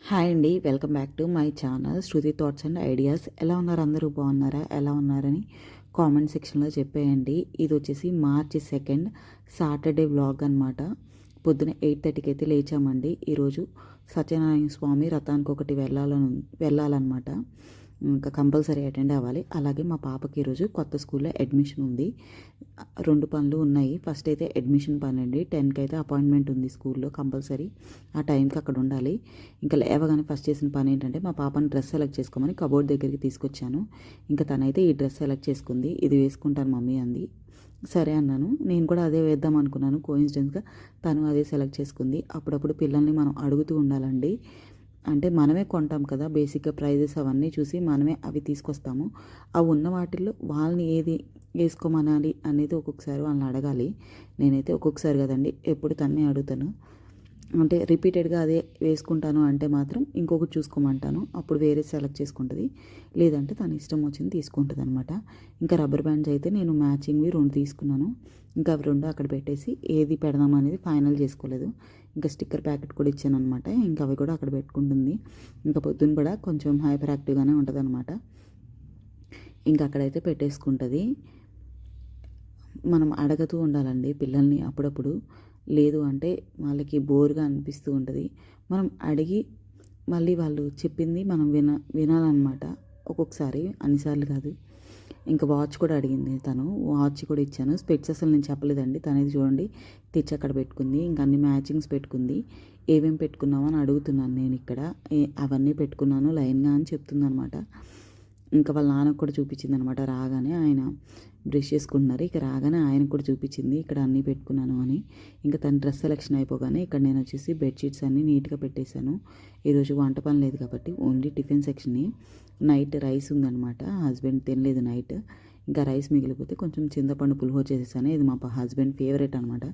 Hi అండి. Welcome back to my channel Shruti thoughts and ideas. ఎలా ఉన్నారు? అందరూ బాగున్నారా? ఎలా ఉన్నారని కామెంట్ సెక్షన్లో చెప్పేయండి. ఇది వచ్చేసి March 2 సాటర్డే వ్లాగ్ అనమాట. పొద్దున 8:30కి అయితే లేచామండి. ఈరోజు సత్యనారాయణ స్వామి రథానికి ఒకటి వెళ్ళాలన్నమాట. ఇంకా కంపల్సరీ అటెండ్ అవ్వాలి. అలాగే మా పాపకి ఈరోజు కొత్త స్కూల్లో అడ్మిషన్ ఉంది. 2 పనులు ఉన్నాయి. ఫస్ట్ అయితే అడ్మిషన్ పని అండి. 10కి అయితే అపాయింట్మెంట్ ఉంది స్కూల్లో, కంపల్సరీ ఆ టైంకి అక్కడ ఉండాలి. ఇంకా లేవగానే ఫస్ట్ చేసిన పని ఏంటంటే మా పాపని డ్రెస్ సెలెక్ట్ చేసుకోమని కబోర్డ్ దగ్గరికి తీసుకొచ్చాను. ఇంకా తనైతే ఈ డ్రెస్ సెలెక్ట్ చేసుకుంది. ఇది వేసుకుంటాను మమ్మీ అంది. సరే అన్నాను. నేను కూడా అదే వేద్దాం అనుకున్నాను. కోఇన్సిడెన్స్గా తను అదే సెలెక్ట్ చేసుకుంది. అప్పుడప్పుడు పిల్లల్ని మనం అడుగుతూ ఉండాలండి. అంటే మనమే కొంటాం కదా, బేసిక్గా ప్రైజెస్ అవన్నీ చూసి మనమే అవి తీసుకొస్తాము. అవి ఉన్న వాటిల్లో వాళ్ళని ఏది వేసుకోమనాలి అనేది ఒక్కొక్కసారి వాళ్ళని అడగాలి. నేనైతే ఒక్కొక్కసారి కదండి, ఎప్పుడు తన్నే అడుగుతాను. అంటే రిపీటెడ్గా అదే వేసుకుంటాను అంటే మాత్రం ఇంకొకటి చూసుకోమంటాను. అప్పుడు వేరే సెలెక్ట్ చేసుకుంటుంది. లేదంటే తన ఇష్టం వచ్చింది తీసుకుంటుంది అనమాట. ఇంకా రబ్బర్ బ్యాండ్స్ అయితే నేను మ్యాచింగ్వి 2 తీసుకున్నాను. ఇంకా అవి 2 అక్కడ పెట్టేసి ఏది పెడదాం అనేది ఫైనల్ చేసుకోలేదు. ఇంకా స్టిక్కర్ ప్యాకెట్ కూడా ఇచ్చాను అనమాట. ఇంకా అవి కూడా అక్కడ పెట్టుకుంటుంది. ఇంకా పొద్దున్న కూడా కొంచెం హైపర్ యాక్టివ్గానే ఉంటుంది అనమాట. ఇంకా అక్కడైతే పెట్టేసుకుంటుంది. మనం అడుగుతూ ఉండాలండి పిల్లల్ని అప్పుడప్పుడు. లేదు అంటే వాళ్ళకి బోర్గా అనిపిస్తూ ఉంటుంది. మనం అడిగి మళ్ళీ వాళ్ళు చెప్పింది మనం వినాలన్నమాట. ఒక్కొక్కసారి, అన్నిసార్లు కాదు. ఇంకా వాచ్ కూడా అడిగింది తను. వాచ్ కూడా ఇచ్చాను. స్పెట్స్ అసలు నేను చెప్పలేదండి. తనేది చూడండి తెచ్చి అక్కడ పెట్టుకుంది. ఇంకా అన్ని మ్యాచింగ్స్ పెట్టుకుంది. ఏమేమి పెట్టుకున్నావు అని అడుగుతున్నాను నేను ఇక్కడ. అవన్నీ పెట్టుకున్నాను లైన్గా అని చెప్తుంది అనమాట. ఇంకా వాళ్ళ నాన్నకు కూడా చూపించింది అనమాట. రాగానే ఆయన బ్రష్ చేసుకుంటున్నారు. ఇక రాగానే ఆయనకు కూడా చూపించింది ఇక్కడ అన్నీ పెట్టుకున్నాను అని. ఇంకా తన డ్రెస్ సెలెక్షన్ అయిపోగానే ఇక్కడ నేను వచ్చేసి బెడ్షీట్స్ అన్నీ నీట్గా పెట్టేశాను. ఈరోజు వంట పని లేదు కాబట్టి ఓన్లీ టిఫిన్ సెక్షన్ని. నైట్ రైస్ ఉందనమాట. హస్బెండ్ తినలేదు నైట్. ఇంకా రైస్ మిగిలిపోతే కొంచెం చింతపండు పులిహోర చేసేసాను. ఇది మా హస్బెండ్ ఫేవరెట్ అనమాట.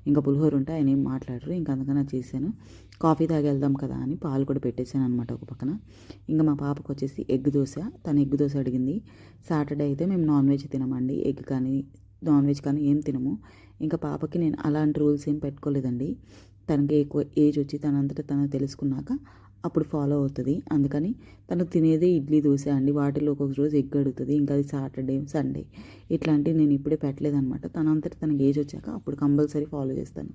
ఇంకా పులిహోర ఉంటే ఆయన ఏం మాట్లాడరు. ఇంకా అందుకని అది చేశాను. కాఫీ తాగి వెళ్దాం కదా అని పాలు కూడా పెట్టేశాను అనమాట ఒక పక్కన. ఇంకా మా పాపకు వచ్చేసి ఎగ్ దోశ. తను ఎగ్ దోశ అడిగింది. సాటర్డే అయితే మేము నాన్ వెజ్ తినమండి. ఎగ్ కానీ నాన్ వెజ్ కానీ ఏం తినము. ఇంకా పాపకి నేను అలాంటి రూల్స్ ఏం పెట్టుకోలేదండి. తనకి ఎక్కువ ఏజ్ వచ్చి తనంతటా తను తెలుసుకున్నాక అప్పుడు ఫాలో అవుతుంది. అందుకని తను తినేదే ఇడ్లీ దోశ అండి. వాటిలో ఒక్కొక్క రోజు ఎగ్ అడుగుతుంది. ఇంకా అది సాటర్డే సండే ఇట్లాంటివి నేను ఇప్పుడే పెట్టలేదనమాట. తనంతటా తనకి ఏజ్ వచ్చాక అప్పుడు కంపల్సరీ ఫాలో చేస్తాను.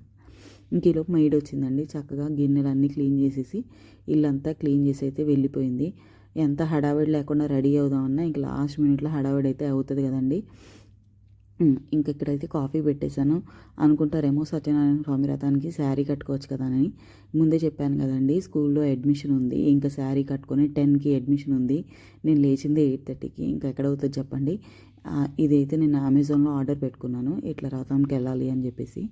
ఇంక ఈలోపు మైడ్ వచ్చిందండి. చక్కగా గిన్నెలన్నీ క్లీన్ చేసేసి ఇల్లంతా క్లీన్ చేసి అయితే వెళ్ళిపోయింది. ఎంత హడావిడి లేకుండా రెడీ అవుదామన్నా ఇంక లాస్ట్ మినిట్లో హడావిడి అయితే అవుతుంది కదండి. ఇంక ఇక్కడైతే కాఫీ పెట్టేశాను. అనుకుంటారేమో సత్యనారాయణ స్వామి రథానికి శారీ కట్టుకోవచ్చు కదా అని. ముందే చెప్పాను కదండి, స్కూల్లో అడ్మిషన్ ఉంది. ఇంకా శారీ కట్టుకొని 10కి అడ్మిషన్ ఉంది. నేను లేచింది 8:30కి. ఇంకా ఎక్కడవుతుంది చెప్పండి. ఇదైతే నేను అమెజాన్లో ఆర్డర్ పెట్టుకున్నాను. ఇట్లా రథంకి వెళ్ళాలి అని చెప్పేసి.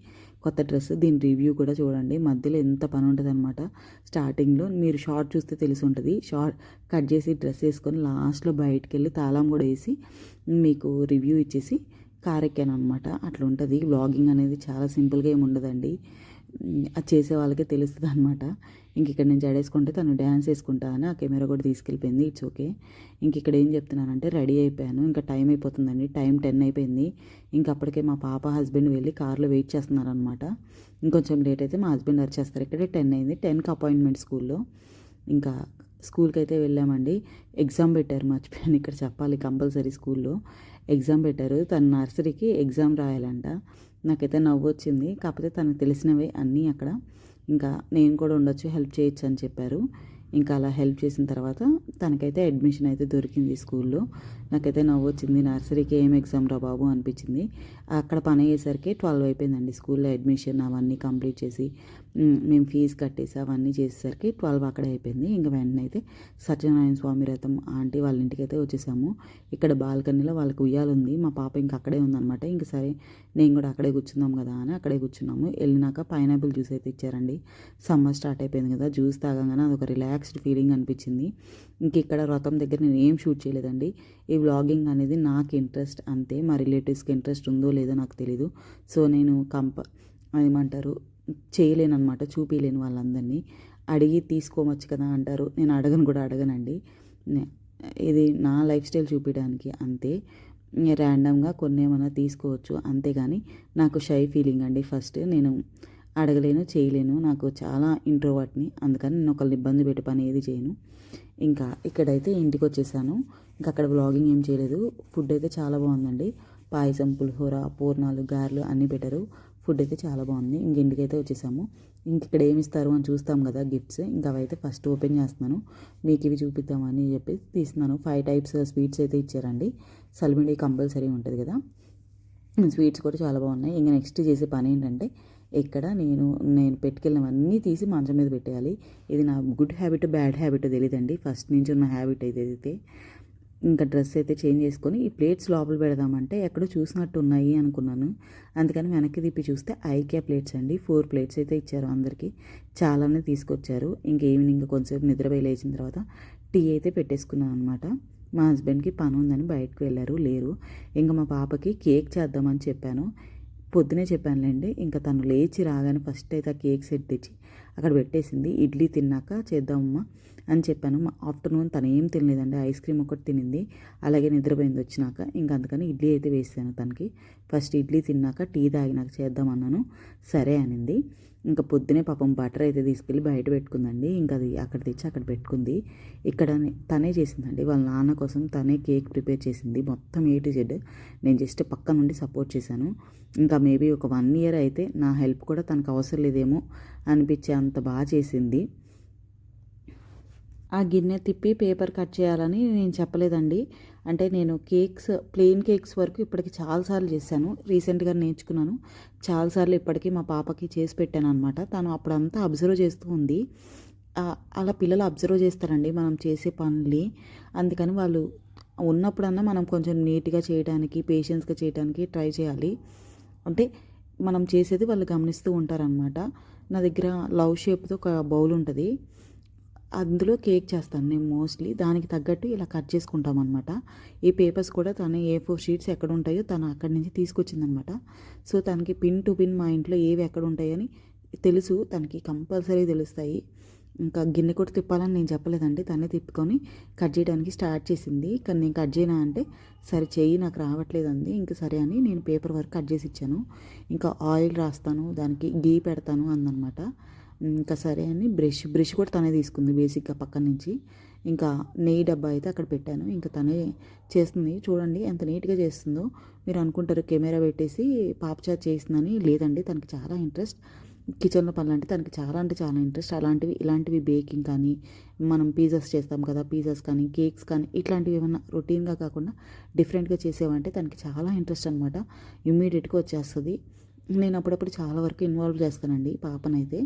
కొత్త డ్రెస్, దీని రివ్యూ కూడా చూడండి. మధ్యలో ఎంత పని ఉంటుంది అనమాట. స్టార్టింగ్లో మీరు షార్ట్ చూస్తే తెలిసి ఉంటుంది. షార్ట్ కట్ చేసి డ్రెస్ వేసుకొని లాస్ట్లో బయటికి వెళ్ళి తాళం కూడా వేసి మీకు రివ్యూ ఇచ్చేసి కార్ ఎక్కాను అనమాట. అట్లా ఉంటుంది వ్లాగింగ్ అనేది. చాలా సింపుల్గా ఏమి ఉండదండి. అది చేసే వాళ్ళకే తెలుస్తుంది అనమాట. ఇంక ఇక్కడ నేను జడేసుకుంటే తను డ్యాన్స్ వేసుకుంటా అని ఆ కెమెరా కూడా తీసుకెళ్ళిపోయింది. It's okay. ఇంక ఇక్కడ ఏం చెప్తున్నానంటే రెడీ అయిపోయాను. ఇంకా టైం అయిపోతుందండి. టైం 10 అయిపోయింది. ఇంకా అప్పటికే మా పాప హస్బెండ్ వెళ్ళి కార్లో వెయిట్ చేస్తున్నారనమాట. ఇంకొంచెం లేట్ అయితే మా హస్బెండ్ వచ్చేస్తారు. ఇక్కడే 10 అయింది. 10కి అపాయింట్మెంట్ స్కూల్లో. ఇంకా స్కూల్కి అయితే వెళ్ళామండి. ఎగ్జామ్ పెట్టారు, మర్చిపోయాను ఇక్కడ చెప్పాలి. కంపల్సరీ స్కూల్లో ఎగ్జామ్ పెట్టారు. తన నర్సరీకి ఎగ్జామ్ రాయాలంట. నాకైతే నవ్వు వచ్చింది. కాకపోతే తనకు తెలిసినవే అన్నీ అక్కడ. ఇంకా నేను కూడా ఉండొచ్చు, హెల్ప్ చేయొచ్చు అని చెప్పారు. ఇంకా అలా హెల్ప్ చేసిన తర్వాత తనకైతే అడ్మిషన్ అయితే దొరికింది స్కూల్లో. నాకైతే నవ్వు వచ్చింది. నర్సరీకి ఏం ఎగ్జామ్ రా బాబు అనిపించింది. అక్కడ పని అయ్యేసరికి 12 అయిపోయిందండి. స్కూల్లో అడ్మిషన్ అవన్నీ కంప్లీట్ చేసి మేము ఫీజు కట్టేసి అవన్నీ చేసేసరికి 12 అక్కడే అయిపోయింది. ఇంకా వెంటనే అయితే సత్యనారాయణ స్వామి రథం ఆంటీ వాళ్ళ ఇంటికి అయితే వచ్చేసాము. ఇక్కడ బాల్కనీలో వాళ్ళకి ఉయ్యాలుంది. మా పాప ఇంకా అక్కడే ఉందన్నమాట. ఇంక సరే నేను కూడా అక్కడే కూర్చుందాం కదా అని అక్కడే కూర్చున్నాము. వెళ్ళినాక పైనాపిల్ జ్యూస్ అయితే ఇచ్చారండి. సమ్మర్ స్టార్ట్ అయిపోయింది కదా, జ్యూస్ తాగంగానే అదొక రిలాక్స్డ్ ఫీలింగ్ అనిపించింది. ఇంక ఇక్కడ రథం దగ్గర నేను ఏం షూట్ చేయలేదండి. ఈ వ్లాగింగ్ అనేది నాకు ఇంట్రెస్ట్ అంతే. మా రిలేటివ్స్కి ఇంట్రెస్ట్ ఉందో లేదో నాకు తెలీదు. సో నేను ఏమంటారు చేయలేనమాట, చూపించలేను వాళ్ళందరినీ. అడిగి తీసుకోవచ్చు కదా అంటారు. నేను అడగనండి. ఇది నా లైఫ్ స్టైల్ చూపించడానికి అంతే. ర్యాండమ్గా కొన్ని ఏమైనా తీసుకోవచ్చు అంతేగాని నాకు షై ఫీలింగ్ అండి. ఫస్ట్ నేను అడగలేను, చేయలేను. నాకు చాలా ఇంట్రోవర్ట్‌ని. అందుకని నేను ఒకళ్ళని ఇబ్బంది పెట్టే పని ఏది చేయను. ఇంకా ఇక్కడైతే ఇంటికొచ్చేసాను. ఇంకా అక్కడ వ్లాగింగ్ ఏం చేయలేదు. ఫుడ్ అయితే చాలా బాగుందండి. పాయసం, పులిహోర, పూర్ణాలు, గారెలు అన్నీ పెట్టారు. ఫుడ్ అయితే చాలా బాగుంది. ఇంక ఇంటికైతే వచ్చేసాము. ఇంక ఇక్కడ ఏమి ఇస్తారు అని చూస్తాం కదా గిఫ్ట్స్. ఇంకా అవైతే ఫస్ట్ ఓపెన్ చేస్తున్నాను. మీకు ఇవి చూపిద్దామని చెప్పి తీస్తున్నాను. 5 టైప్స్ స్వీట్స్ అయితే ఇచ్చారండి. సలివిడి కంపల్సరీ ఉంటుంది కదా. స్వీట్స్ కూడా చాలా బాగున్నాయి. ఇంకా నెక్స్ట్ చేసే పని ఏంటంటే ఇక్కడ నేను పెట్టుకెళ్ళినవన్నీ తీసి మంచం మీద పెట్టేయాలి. ఇది నా గుడ్ హ్యాబిట్ బ్యాడ్ హ్యాబిట్ తెలియదండి. ఫస్ట్ నుంచి ఉన్న హ్యాబిట్ అయితే ఇంకా డ్రెస్ అయితే చేంజ్ చేసుకొని ఈ ప్లేట్స్ లోపల పెడదామంటే ఎక్కడో చూసినట్టు ఉన్నాయి అనుకున్నాను. అందుకని వెనక్కి తిప్పి చూస్తే ఐకియా ప్లేట్స్ అండి. 4 ప్లేట్స్ అయితే ఇచ్చారు అందరికీ. చాలానే తీసుకొచ్చారు. ఇంక ఈవినింగ్ కొంచెంసేపు నిద్రపోయి లేచిన తర్వాత టీ అయితే పెట్టేసుకున్నాను అనమాట. మా హస్బెండ్కి పని ఉందని బయటకు వెళ్ళారు, లేరు. ఇంకా మా పాపకి కేక్ చేద్దామని చెప్పాను. పొద్దునే చెప్పానులేండి. ఇంకా తను లేచి రాగానే ఫస్ట్ అయితే ఆ కేక్ సెట్ తెచ్చి అక్కడ పెట్టేసింది. ఇడ్లీ తిన్నాక చేద్దామమ్మా అని చెప్పాను. ఆఫ్టర్నూన్ తను ఏం తినలేదండి, ఐస్ క్రీమ్ ఒకటి తినింది. అలాగే నిద్రపోయింది వచ్చినాక. ఇంకా అందుకని ఇడ్లీ అయితే వేసాను తనకి. ఫస్ట్ ఇడ్లీ తిన్నాక టీ తాగినాక చేద్దామన్నాను. సరే అనింది. ఇంకా పొద్దునే పాపం బటర్ అయితే తీసుకెళ్ళి బయట పెట్టుకుందండి. ఇంకా అది అక్కడ తెచ్చి అక్కడ పెట్టుకుంది. ఇక్కడ తనే చేసిందండి. వాళ్ళ నాన్న కోసం తనే కేక్ ప్రిపేర్ చేసింది. మొత్తం A to Z నేను జస్ట్ పక్క నుండి సపోర్ట్ చేశాను. ఇంకా మేబీ ఒక 1 year అయితే నా హెల్ప్ కూడా తనకు అవసరం లేదేమో అనిపించే అంత బాగా చేసింది. ఆ గిన్నె తిప్పి పేపర్ కట్ చేయాలని నేను చెప్పలేదండి. అంటే నేను ప్లెయిన్ కేక్స్ వరకు ఇప్పటికి చాలాసార్లు చేశాను. రీసెంట్గా నేర్చుకున్నాను. చాలాసార్లు ఇప్పటికీ మా పాపకి చేసి పెట్టాను అనమాట. తను అప్పుడంతా అబ్జర్వ్ చేస్తూ ఉంది. అలా పిల్లలు అబ్జర్వ్ చేస్తారండి మనం చేసే పనుల్ని. అందుకని వాళ్ళు ఉన్నప్పుడన్నా మనం కొంచెం నీట్గా చేయడానికి, పేషెన్స్గా చేయడానికి ట్రై చేయాలి. అంటే మనం చేసేది వాళ్ళు గమనిస్తూ ఉంటారనమాట. నా దగ్గర లవ్ షేప్తో ఒక బౌల్ ఉంటుంది. అందులో కేక్ చేస్తాను నేను మోస్ట్లీ. దానికి తగ్గట్టు ఇలా కట్ చేసుకుంటాం అనమాట. ఈ పేపర్స్ కూడా తను A4 షీట్స్ ఎక్కడ ఉంటాయో తను అక్కడి నుంచి తీసుకొచ్చిందనమాట. సో తనకి పిన్ టు పిన్ మా ఇంట్లో ఏవి ఎక్కడ ఉంటాయని తెలుసు. తనకి కంపల్సరీ తెలుస్తాయి. ఇంకా గిన్నె కూడా తిప్పాలని నేను చెప్పలేదండి. తనే తిప్పుకొని కట్ చేయడానికి స్టార్ట్ చేసింది. కానీ నేను కట్ చేయనా అంటే సరే చెయ్యి, నాకు రావట్లేదండి. ఇంకా సరే అని నేను పేపర్ వర్క్ కట్ చేసి ఇచ్చాను. ఇంకా ఆయిల్ రాస్తాను, దానికి గీ పెడతాను అందనమాట. ఇంకా సరే అని బ్రష్ కూడా తనే తీసుకుంది బేసిక్గా పక్కన నుంచి. ఇంకా నెయ్యి డబ్బా అయితే అక్కడ పెట్టాను. ఇంకా తనే చేస్తుంది. చూడండి ఎంత నీట్గా చేస్తుందో. మీరు అనుకుంటారు కెమెరా పెట్టేసి పాప చేత చేసిందని. లేదండి, తనకి చాలా ఇంట్రెస్ట్. కిచెన్లో పనులు అంటే తనకి చాలా అంటే చాలా ఇంట్రెస్ట్. ఇలాంటివి బేకింగ్ కానీ, మనం పిజ్జాస్ చేస్తాం కదా, పిజ్జాస్ కానీ, కేక్స్ కానీ, ఇట్లాంటివి ఏమన్నా రొటీన్గా కాకుండా డిఫరెంట్గా చేసేవంటే తనకి చాలా ఇంట్రెస్ట్ అనమాట. ఇమ్మీడియట్గా వచ్చేస్తుంది. నేను అప్పుడప్పుడు చాలా వరకు ఇన్వాల్వ్ చేస్తానండి పాపనైతే.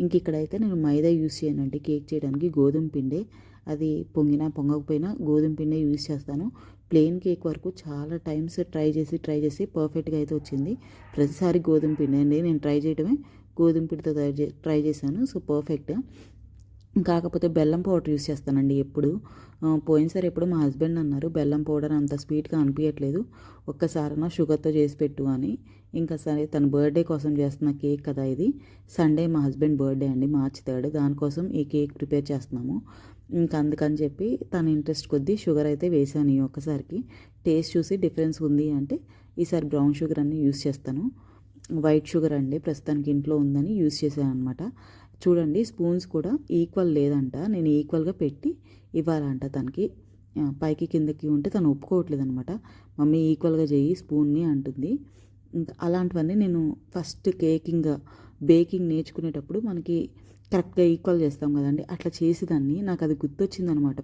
ఇంక ఇక్కడైతే నేను మైదా యూస్ చేయనండి కేక్ చేయడానికి. గోధుమ పిండే, అది పొంగినా పొంగకపోయినా గోధుమ పిండే యూస్ చేస్తాను. ప్లెయిన్ కేక్ వరకు చాలా టైమ్స్ ట్రై చేసి పర్ఫెక్ట్గా అయితే వచ్చింది. ప్రతిసారి గోధుమ పిండి అండి నేను ట్రై చేయడమే. గోధుమ పిండితో ట్రై చేశాను. So perfect. కాకపోతే బెల్లం పౌడర్ యూస్ చేస్తానండి ఎప్పుడు. పోయినసారి ఎప్పుడు మా హస్బెండ్ అన్నారు బెల్లం పౌడర్ అంత స్వీట్గా అనిపించట్లేదు, ఒక్కసారైనా షుగర్తో చేసి పెట్టు అని. ఇంకా సరే తన బర్త్డే కోసం చేస్తున్న కేక్ కదా ఇది. సండే మా హస్బెండ్ బర్త్డే అండి, March 3. దానికోసం ఈ కేక్ ప్రిపేర్ చేస్తున్నాము. ఇంకా అందుకని చెప్పి తన ఇంట్రెస్ట్ కొద్దీ షుగర్ అయితే వేసాను ఈ ఒక్కసారికి. టేస్ట్ చూసి డిఫరెన్స్ ఉంది అంటే ఈసారి బ్రౌన్ షుగర్ అన్ని యూస్ చేస్తాను. వైట్ షుగర్ అండి ప్రస్తుతానికి ఇంట్లో ఉందని యూస్ చేశాను అనమాట. చూడండి స్పూన్స్ కూడా ఈక్వల్ లేదంట. నేను ఈక్వల్గా పెట్టి ఇవ్వాలంట తనకి. పైకి కిందకి ఉంటే తను ఒప్పుకోవట్లేదు అనమాట. మమ్మీ ఈక్వల్గా చేయి స్పూన్ని అంటుంది. ఇంకా అలాంటివన్నీ నేను ఫస్ట్ బేకింగ్ నేర్చుకునేటప్పుడు మనకి కరెక్ట్గా ఈక్వల్ చేస్తాం కదండి, అట్లా చేసేదాన్ని. నాకు అది గుర్తొచ్చిందనమాట.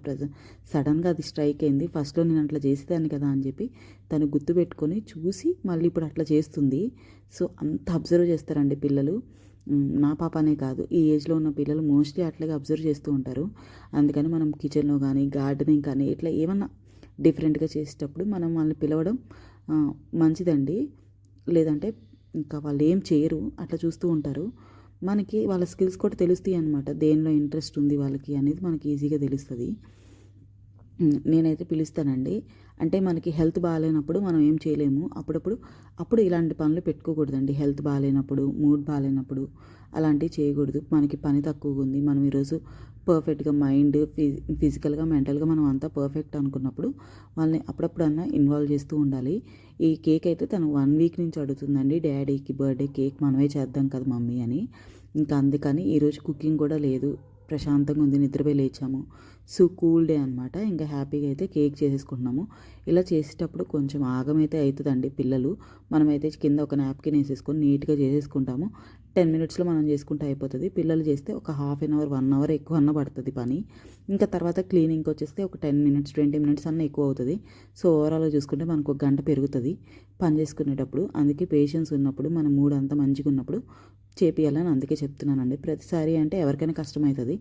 సడన్గా అది స్ట్రైక్ అయింది. ఫస్ట్లో నేను అట్లా చేసేదాన్ని కదా అని చెప్పి తను గుర్తుపెట్టుకొని చూసి మళ్ళీ ఇప్పుడు అట్లా చేస్తుంది. సో అంత అబ్జర్వ్ చేస్తారండి పిల్లలు. నా పాప అనే కాదు, ఈ ఏజ్లో ఉన్న పిల్లలు మోస్ట్లీ అట్లాగే అబ్జర్వ్ చేస్తూ ఉంటారు. అందుకని మనం కిచెన్లో కానీ, గార్డెనింగ్ కానీ, ఇట్లా ఏమన్నా డిఫరెంట్గా చేసేటప్పుడు మనం వాళ్ళని పిలవడం మంచిదండి. లేదంటే ఇంకా వాళ్ళు ఏం చేయరు, అట్లా చూస్తూ ఉంటారు. మనకి వాళ్ళ స్కిల్స్ కూడా తెలుస్తాయి అన్నమాట. దేనిలో ఇంట్రెస్ట్ ఉంది వాళ్ళకి అనేది మనకి ఈజీగా తెలుస్తుంది. నేనైతే పిలుస్తానండి. అంటే మనకి హెల్త్ బాలేనప్పుడు మనం ఏం చేయలేము. అప్పుడు ఇలాంటి పనులు పెట్టుకోకూడదండి. హెల్త్ బాలేనప్పుడు, మూడ్ బాలేనప్పుడు అలాంటివి చేయకూడదు. మనకి పని తక్కువగుంది. మనం ఈరోజు పర్ఫెక్ట్‌గా మైండ్, ఫిజికల్‌గా, మెంటల్‌గా మనం అంతా పర్ఫెక్ట్ అనుకున్నప్పుడు వాళ్ళని అప్పుడప్పుడన్నా ఇన్వాల్వ్ చేస్తూ ఉండాలి. ఈ కేక్ అయితే తను 1 వీక్ నుంచి అడుగుతుందండి. డ్యాడీకి బర్త్‌డే కేక్ మనమే చేద్దాం కదా మమ్మీ అని. ఇంకా అందుకని ఈరోజు కుకింగ్ కూడా లేదు. ప్రశాంతంగా ఉంది. నిద్రపోయి లేచాము. సో, కూల్ డే అనమాట. ఇంకా హ్యాపీగా అయితే కేక్ చేసేసుకుంటున్నాము. ఇలా చేసేటప్పుడు కొంచెం ఆగమైతే అవుతుందండి పిల్లలు. మనమైతే కింద ఒక నాప్కిన్ వేసేసుకొని నీట్‌గా చేసేసుకుంటాము. 10 మినిట్స్‌లో మనం చేసుకుంటే అయిపోతుంది. పిల్లలు చేస్తే ఒక హాఫ్ అన్ అవర్, 1 అవర్ ఎక్కువన్నా పడుతుంది పని. ఇంకా తర్వాత క్లీనింగ్‌కి వచ్చేస్తే ఒక 10 మినిట్స్, 20 మినిట్స్ అన్నా ఎక్కువ అవుతుంది. సో, ఓవరాల్‌గా చూసుకుంటే మనకు ఒక గంట పెరుగుతుంది పని చేసుకునేటప్పుడు. అందుకే పేషెన్స్ ఉన్నప్పుడు, మన మూడ్ అంతా మంచిగా ఉన్నప్పుడు చేపియాలని అందుకే చెప్తున్నానండి. ప్రతిసారి అంటే ఎవరికైనా కష్టమవుతుంది.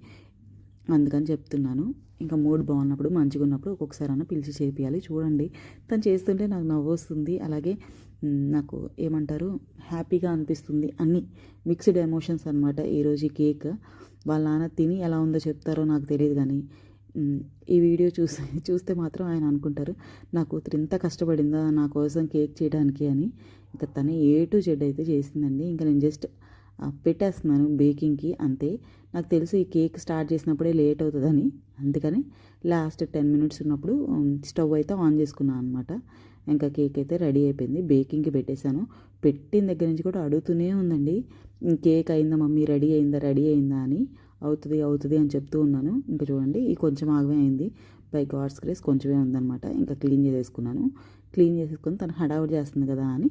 అందుకని చెప్తున్నాను. ఇంకా మూడ్ బాగున్నప్పుడు, మంచిగా ఉన్నప్పుడు ఒక్కొక్కసారన్నా పిలిచి చేపియాలి. చూడండి తను చేస్తుంటే నాకు నవ్వొస్తుంది. అలాగే నాకు ఏమంటారు హ్యాపీగా అనిపిస్తుంది. అన్నీ మిక్స్డ్ ఎమోషన్స్ అనమాట. ఈరోజు ఈ కేక్ వాళ్ళ నాన్న తిని ఎలా ఉందో చెప్తారో నాకు తెలియదు కానీ ఈ వీడియో చూస్తే మాత్రం ఆయన అనుకుంటారు నా కూతురు ఇంత కష్టపడిందా నా కోసం కేక్ చేయడానికి అని. ఇంకా తను ఏ టు జెడ్ అయితే చేసిందండి. ఇంకా నేను జస్ట్ పెట్టేస్తున్నాను బేకింగ్కి అంతే. నాకు తెలుసు ఈ కేక్ స్టార్ట్ చేసినప్పుడే లేట్ అవుతుందని, అందుకని లాస్ట్ 10 మినిట్స్ ఉన్నప్పుడు స్టవ్ అయితే ఆన్ చేసుకున్నాను అనమాట. ఇంకా కేక్ అయితే రెడీ అయిపోయింది. బేకింగ్కి పెట్టేశాను. పెట్టిన దగ్గర నుంచి కూడా అడుగుతూనే ఉందండి, కేక్ అయిందా మమ్మీ, రెడీ అయిందా అని. అవుతుంది అని చెప్తూ ఉన్నాను. ఇంకా చూడండి ఈ కొంచెం ఆగమే అయింది. బై గాడ్స్ గ్రేస్ కొంచెమే ఉందన్నమాట. ఇంకా క్లీన్ చేసేసుకొని తను హడావుడి చేస్తుంది కదా అని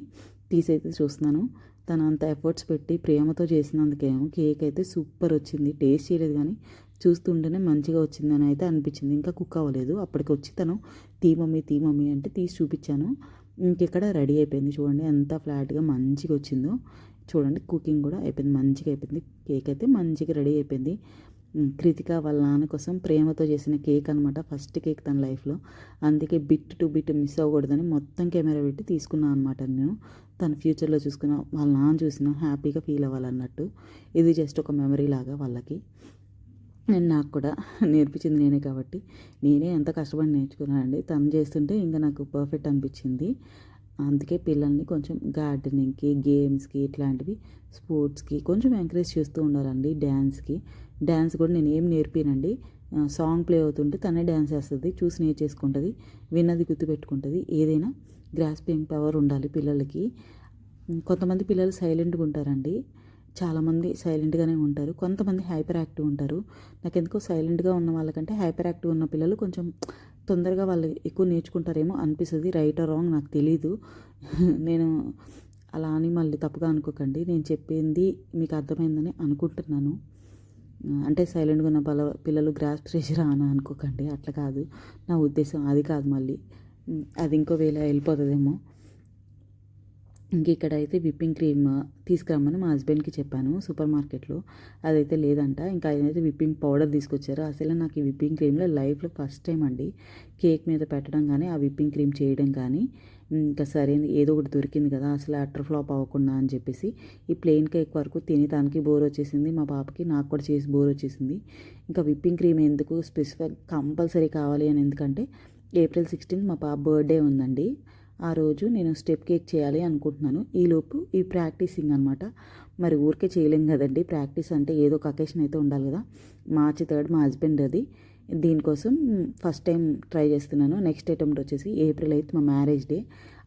తీసైతే చూస్తున్నాను. తను అంత ఎఫర్ట్స్ పెట్టి ప్రేమతో చేసినందుకేమో కేక్ అయితే సూపర్ వచ్చింది. టేస్ట్ చేయలేదు కానీ చూస్తుంటేనే మంచిగా వచ్చిందని అయితే అనిపించింది. ఇంకా కుక్ అవ్వలేదు. అప్పటికి వచ్చి తను తీ మమ్మీ అంటే తీసి చూపించాను. ఇంకెక్కడ రెడీ అయిపోయింది. చూడండి ఎంత ఫ్లాట్గా మంచిగా వచ్చిందో. చూడండి కుకింగ్ కూడా అయిపోయింది, మంచిగా అయిపోయింది. కేక్ అయితే మంచిగా రెడీ అయిపోయింది. కృతిక వాళ్ళ నాన్న కోసం ప్రేమతో చేసిన కేక్ అనమాట. ఫస్ట్ కేక్ తన లైఫ్లో. అందుకే బిట్ టు బిట్ మిస్ అవ్వకూడదని మొత్తం కెమెరా పెట్టి తీసుకున్నాను అనమాట నేను. తన ఫ్యూచర్లో చూసుకున్న వాళ్ళ నాన్న చూసినా హ్యాపీగా ఫీల్ అవ్వాలన్నట్టు. ఇది జస్ట్ ఒక మెమరీ లాగా వాళ్ళకి. నేను నాకు కూడా నేర్పించింది నేనే కాబట్టి నేనే ఎంత కష్టపడి నేర్చుకున్నానండి. తను చేస్తుంటే ఇంకా నాకు పర్ఫెక్ట్ అనిపించింది. అందుకే పిల్లల్ని కొంచెం గార్డెనింగ్కి, గేమ్స్కి, ఇట్లాంటివి స్పోర్ట్స్కి కొంచెం ఎంకరేజ్ చేస్తూ ఉండాలండి. డ్యాన్స్ కూడా నేను ఏం నేర్పినండి. సాంగ్ ప్లే అవుతుంటే తనే డ్యాన్స్ చేస్తుంది. చూసి నేర్చేసుకుంటుంది. విన్నది గుర్తుపెట్టుకుంటుంది. ఏదైనా గ్రాస్పింగ్ పవర్ ఉండాలి పిల్లలకి. కొంతమంది పిల్లలు సైలెంట్గా ఉంటారండి. చాలామంది సైలెంట్గానే ఉంటారు. కొంతమంది హైపర్ యాక్టివ్ ఉంటారు. నాకెందుకో సైలెంట్గా ఉన్న వాళ్ళకంటే హైపర్ యాక్టివ్ ఉన్న పిల్లలు కొంచెం తొందరగా వాళ్ళు ఎక్కువ నేర్చుకుంటారేమో అనిపిస్తుంది. రైట్ ఆర్ రాంగ్ నాకు తెలీదు. నేను అలా అని మళ్ళీ తప్పుగా అనుకోకండి. నేను చెప్పింది మీకు అర్థమైందని అనుకుంటున్నాను. అంటే సైలెంట్గా ఉన్న పిల్లలు గ్రాస్ప్ చేసిరా అని అనుకోకండి. అట్లా కాదు నా ఉద్దేశం. అది కాదు, మళ్ళీ అది ఇంకో వేళ వెళ్ళిపోతుందేమో. ఇంక ఇక్కడైతే విప్పింగ్ క్రీమ్ తీసుకురమ్మని మా హస్బెండ్కి చెప్పాను సూపర్ మార్కెట్లో. అదైతే లేదంట. ఇంకా ఆయనైతే విప్పింగ్ పౌడర్ తీసుకొచ్చారు. అసలు నాకు ఈ విప్పింగ్ క్రీమ్లో లైఫ్లో ఫస్ట్ టైం అండి కేక్ మీద పెట్టడం కానీ, ఆ విప్పింగ్ క్రీమ్ చేయడం కానీ. ఇంకా సరైనది ఏదో ఒకటి దొరికింది కదా, అసలు అటర్ ఫ్లాప్ అవ్వకుండా అని చెప్పేసి ఈ ప్లెయిన్ కేక్ వరకు తిని తనకి బోర్ వచ్చేసింది, మా పాపకి నాకు కూడా చేసి బోర్ వచ్చేసింది. ఇంకా విప్పింగ్ క్రీమ్ ఎందుకు స్పెసిఫిక్ కంపల్సరీ కావాలి అని, ఎందుకంటే April 16 మా పాప బర్త్డే ఉందండి. ఆ రోజు నేను స్టెప్ కేక్ చేయాలి అనుకుంటున్నాను. ఈలోపు ఈ ప్రాక్టీసింగ్ అనమాట. మరి ఊరికే చేయలేం కదండి. ప్రాక్టీస్ అంటే ఏదో ఒక అకేషన్ అయితే ఉండాలి కదా. March 3 మా హస్బెండ్ అది. దీనికోసం ఫస్ట్ టైం ట్రై చేస్తున్నాను. నెక్స్ట్ అటెంప్ట్ వచ్చేసి April 8 మా మ్యారేజ్ డే.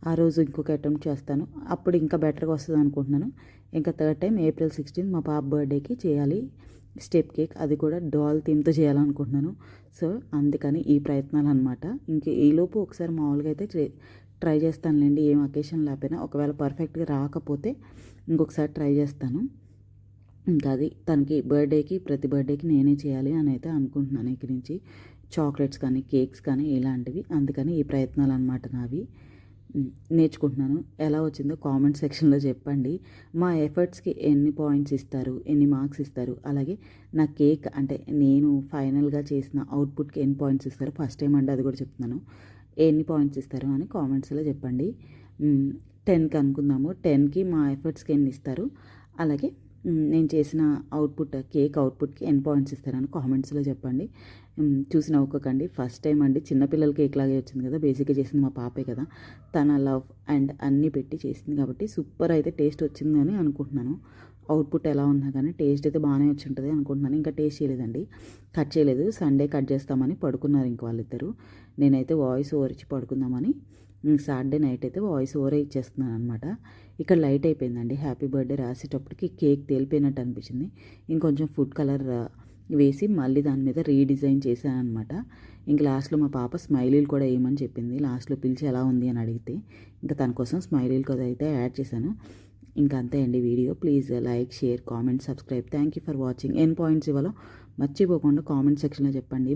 ఆ రోజు ఇంకొక అటెంప్ట్ చేస్తాను. అప్పుడు ఇంకా బెటర్గా వస్తుంది అనుకుంటున్నాను. ఇంకా థర్డ్ టైం April 16 మా పాప బర్త్డేకి చేయాలి స్టెప్ కేక్. అది కూడా డాల్ థీమ్తో చేయాలనుకుంటున్నాను. సో అందుకని ఈ ప్రయత్నాలు అనమాట. ఇంక ఈలోపు ఒకసారి మామూలుగా అయితే ట్రై చేస్తానులేండి. ఏం అకేషన్ లేకపోయినా. ఒకవేళ పర్ఫెక్ట్గా రాకపోతే ఇంకొకసారి ట్రై చేస్తాను. ఇంకా అది తనకి ప్రతి బర్త్డేకి నేనే చేయాలి అని అయితే అనుకుంటున్నాను. ఇక్కడి నుంచి చాక్లెట్స్ కానీ, కేక్స్ కానీ ఇలాంటివి. అందుకని ఈ ప్రయత్నాలు అనమాట నావి. నేర్చుకుంటున్నాను. ఎలా వచ్చిందో కామెంట్ సెక్షన్లో చెప్పండి. మా ఎఫర్ట్స్కి ఎన్ని పాయింట్స్ ఇస్తారు, ఎన్ని మార్క్స్ ఇస్తారు, అలాగే నా కేక్ అంటే నేను ఫైనల్గా చేసిన అవుట్పుట్కి ఎన్ని పాయింట్స్ ఇస్తారు. ఫస్ట్ టైం అండి, అది కూడా చెప్తున్నాను. ఎన్ని పాయింట్స్ ఇస్తారు అని కామెంట్స్లో చెప్పండి. 10కి అనుకుందాము. 10కి మా ఎఫర్ట్స్కి ఎన్ని ఇస్తారు, అలాగే నేను చేసిన కేక్ అవుట్పుట్కి ఎన్ని పాయింట్స్ ఇస్తారని కామెంట్స్లో చెప్పండి. చూసి నవ్వుకోకండి. ఫస్ట్ టైం అండి, చిన్నపిల్లల కేక్ లాగే వచ్చింది కదా, బేసిక్గా చేసింది మా పాపే కదా, తన లవ్ అండ్ అన్నీ పెట్టి చేసింది కాబట్టి సూపర్ అయితే టేస్ట్ వచ్చిందని అనుకుంటున్నాను. అవుట్పుట్ ఎలా ఉన్నా కానీ టేస్ట్ అయితే బాగానే వచ్చి ఉంటుంది అనుకుంటున్నాను. ఇంకా టేస్ట్ చేయలేదండి, కట్ చేయలేదు. సండే కట్ చేస్తామని పడుకున్నారు ఇంక వాళ్ళిద్దరు. నేనైతే వాయిస్ ఓవర్ ఇచ్చి పడుకుందామని సాటర్డే నైట్ అయితే వాయిస్ ఓవరే ఇచ్చేస్తున్నాను అనమాట. ఇక్కడ లైట్ అయిపోయిందండి. హ్యాపీ బర్త్డే రాసేటప్పటికి కేక్ తేలిపోయినట్టు అనిపించింది. ఇంకొంచెం ఫుడ్ కలర్ వేసి మళ్ళీ దాని మీద రీడిజైన్ చేశాను అనమాట. ఇంక లాస్ట్లో మా పాప స్మైలీలు కూడా వేయమని చెప్పింది. లాస్ట్లో పిలిచి ఎలా ఉంది అని అడిగితే ఇంకా తన కోసం స్మైలీలు కూడా అయితే యాడ్ చేశాను. ఇంకా అంతే అండి video. Please like, share, comment, subscribe. Thank you for watching. ఎన్ పాయింట్స్ ఇవ్వాలో మర్చిపోకుండా కామెంట్ సెక్షన్లో చెప్పండి.